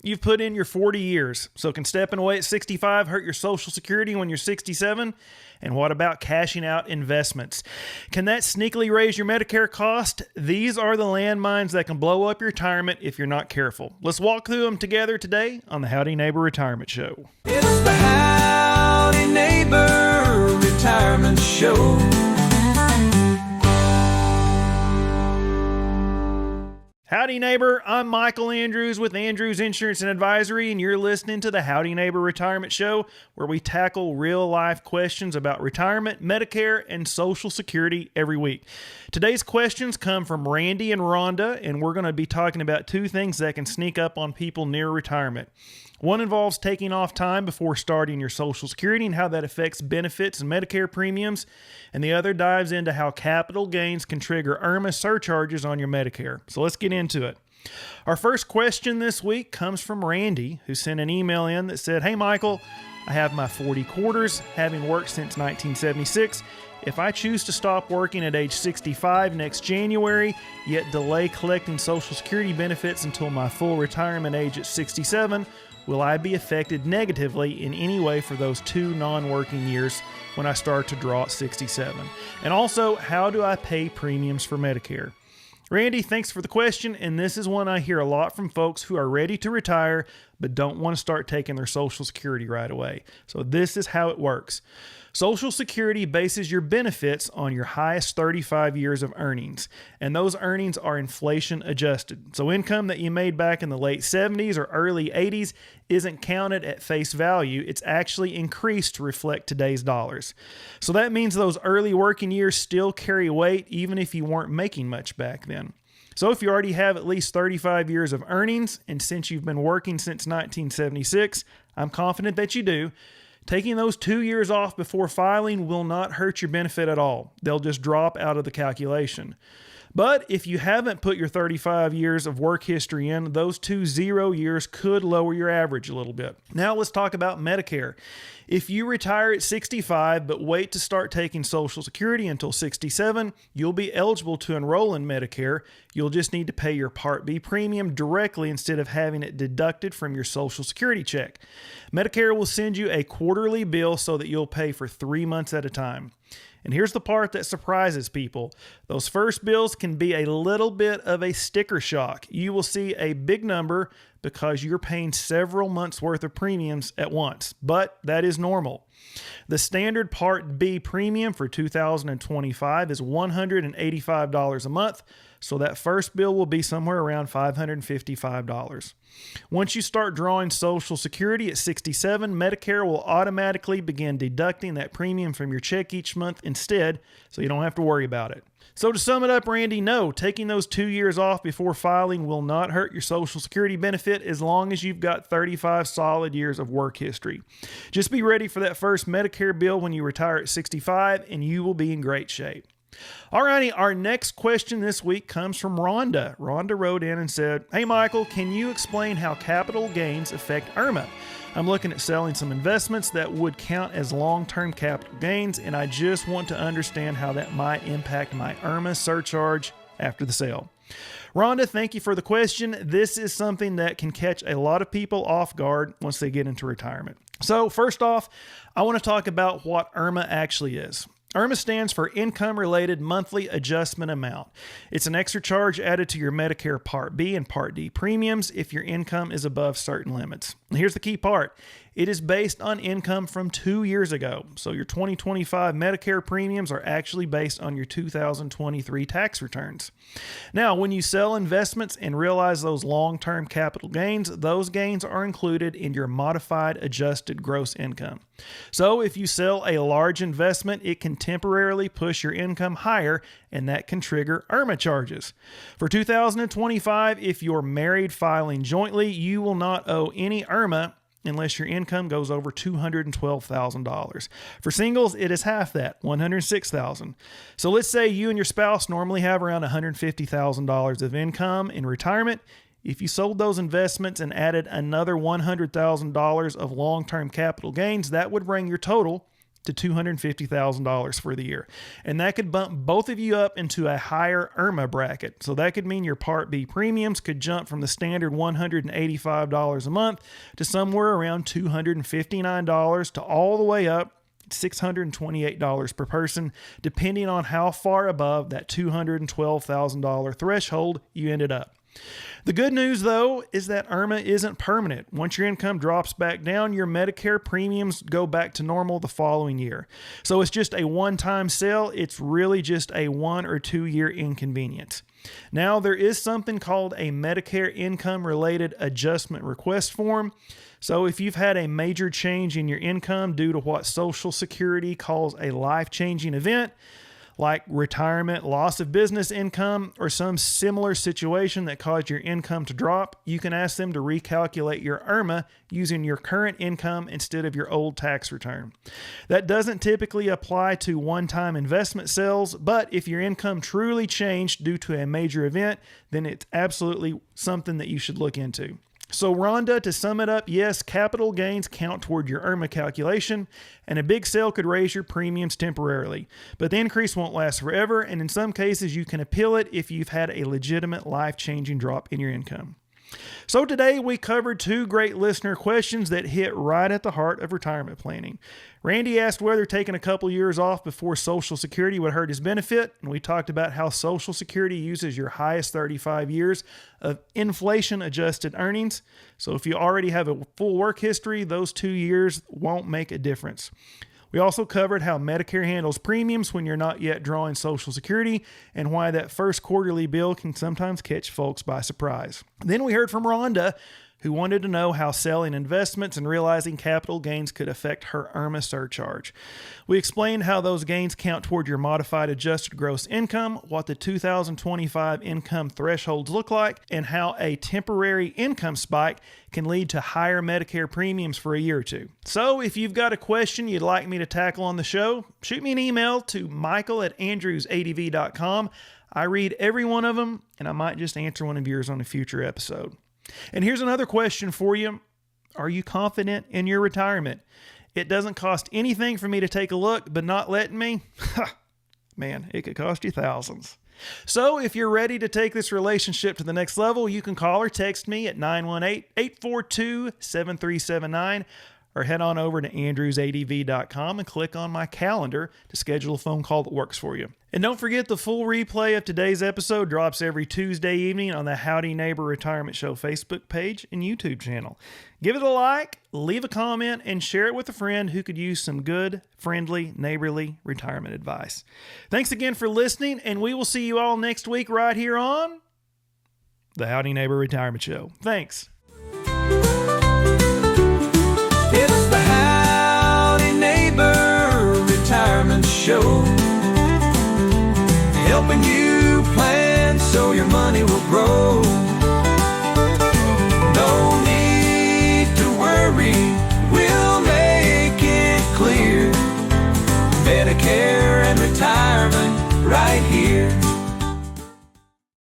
You've put in your 40 years, so can stepping away at 65 hurt your Social Security when you're 67? And what about cashing out investments? Can that sneakily raise your Medicare cost? These are the landmines that can blow up your retirement if you're not careful. Let's walk through them together today on the Howdy Neighbor Retirement Show. It's the Howdy Neighbor Retirement Show. Howdy neighbor, I'm Michael Andrews with Andrews Insurance and Advisory, and you're listening to the Howdy Neighbor Retirement Show, where we tackle real-life questions about retirement, Medicare, and Social Security every week. Today's questions come from Randy and Rhonda, and we're going to be talking about two things that can sneak up on people near retirement. One involves taking off time before starting your Social Security and how that affects benefits and Medicare premiums. And the other dives into how capital gains can trigger IRMAA surcharges on your Medicare. So let's get into it. Our first question this week comes from Randy, who sent an email in that said, "Hey Michael, I have my 40 quarters, having worked since 1976. If I choose to stop working at age 65 next January, yet delay collecting Social Security benefits until my full retirement age at 67, will I be affected negatively in any way for those 2 non-working years when I start to draw at 67? And also, how do I pay premiums for Medicare?" Randy, thanks for the question, and this is one I hear a lot from folks who are ready to retire but don't want to start taking their Social Security right away. So this is how it works. Social Security bases your benefits on your highest 35 years of earnings, and those earnings are inflation adjusted. So income that you made back in the late 70s or early 80s isn't counted at face value. It's actually increased to reflect today's dollars. So that means those early working years still carry weight even if you weren't making much back then. So if you already have at least 35 years of earnings, and since you've been working since 1976, I'm confident that you do, taking those 2 years off before filing will not hurt your benefit at all. They'll just drop out of the calculation. But if you haven't put your 35 years of work history in, those 2 0 years could lower your average a little bit. Now let's talk about Medicare. If you retire at 65 but wait to start taking Social Security until 67, you'll be eligible to enroll in Medicare. You'll just need to pay your Part B premium directly instead of having it deducted from your Social Security check. Medicare will send you a quarterly bill so that you'll pay for 3 months at a time. And here's the part that surprises people. Those first bills can be a little bit of a sticker shock. You will see a big number because you're paying several months worth of premiums at once, but that is normal. The standard Part B premium for 2025 is $185 a month, so that first bill will be somewhere around $555. Once you start drawing Social Security at 67, Medicare will automatically begin deducting that premium from your check each month instead, so you don't have to worry about it. So to sum it up, Randy, no, taking those 2 years off before filing will not hurt your Social Security benefit as long as you've got 35 solid years of work history. Just be ready for that first Medicare bill when you retire at 65, and you will be in great shape. Alrighty, our next question this week comes from Rhonda. Rhonda wrote in and said, "Hey Michael, can you explain how capital gains affect IRMAA? I'm looking at selling some investments that would count as long-term capital gains, and I just want to understand how that might impact my IRMAA surcharge after the sale." Rhonda, thank you for the question. This is something that can catch a lot of people off guard once they get into retirement. So first off, I want to talk about what IRMAA actually is. IRMAA stands for Income-Related Monthly Adjustment Amount. It's an extra charge added to your Medicare Part B and Part D premiums if your income is above certain limits. And here's the key part. It is based on income from 2 years ago. So your 2025 Medicare premiums are actually based on your 2023 tax returns. Now, when you sell investments and realize those long-term capital gains, those gains are included in your modified adjusted gross income. So if you sell a large investment, it can temporarily push your income higher, and that can trigger IRMAA charges. For 2025, if you're married filing jointly, you will not owe any IRMAA unless your income goes over $212,000. For singles, it is half that, $106,000. So let's say you and your spouse normally have around $150,000 of income in retirement. If you sold those investments and added another $100,000 of long-term capital gains, that would bring your total to $250,000 for the year. And that could bump both of you up into a higher IRMAA bracket. So that could mean your Part B premiums could jump from the standard $185 a month to somewhere around $259 to all the way up $628 per person, depending on how far above that $212,000 threshold you ended up. The good news, though, is that IRMAA isn't permanent. Once your income drops back down, your Medicare premiums go back to normal the following year. So it's just a one-time sale. It's really just a 1 or 2 year inconvenience. Now, there is something called a Medicare Income-Related Adjustment Request Form. So if you've had a major change in your income due to what Social Security calls a life-changing event, like retirement, loss of business income, or some similar situation that caused your income to drop, you can ask them to recalculate your IRMAA using your current income instead of your old tax return. That doesn't typically apply to one-time investment sales, but if your income truly changed due to a major event, then it's absolutely something that you should look into. So Rhonda, to sum it up, yes, capital gains count toward your IRMAA calculation, and a big sale could raise your premiums temporarily. But the increase won't last forever, and in some cases you can appeal it if you've had a legitimate life-changing drop in your income. So today we covered 2 great listener questions that hit right at the heart of retirement planning. Randy asked whether taking a couple years off before Social Security would hurt his benefit, and we talked about how Social Security uses your highest 35 years of inflation-adjusted earnings. So if you already have a full work history, those 2 years won't make a difference. We also covered how Medicare handles premiums when you're not yet drawing Social Security and why that first quarterly bill can sometimes catch folks by surprise. Then we heard from Rhonda, who wanted to know how selling investments and realizing capital gains could affect her IRMAA surcharge. We explained how those gains count toward your modified adjusted gross income, what the 2025 income thresholds look like, and how a temporary income spike can lead to higher Medicare premiums for a year or two. So if you've got a question you'd like me to tackle on the show, shoot me an email to michael@andrewsadv.com. I read every one of them, and I might just answer one of yours on a future episode. And here's another question for you. Are you confident in your retirement? It doesn't cost anything for me to take a look, but not letting me? Man, it could cost you thousands. So if you're ready to take this relationship to the next level, you can call or text me at 918-842-7379 or head on over to andrewsadv.com and click on my calendar to schedule a phone call that works for you. And don't forget, the full replay of today's episode drops every Tuesday evening on the Howdy Neighbor Retirement Show Facebook page and YouTube channel. Give it a like, leave a comment, and share it with a friend who could use some good, friendly, neighborly retirement advice. Thanks again for listening, and we will see you all next week right here on the Howdy Neighbor Retirement Show. Thanks. It's the Howdy Neighbor Retirement Show, helping you plan so your money will grow. No need to worry, we'll make it clear. Medicare and retirement right here.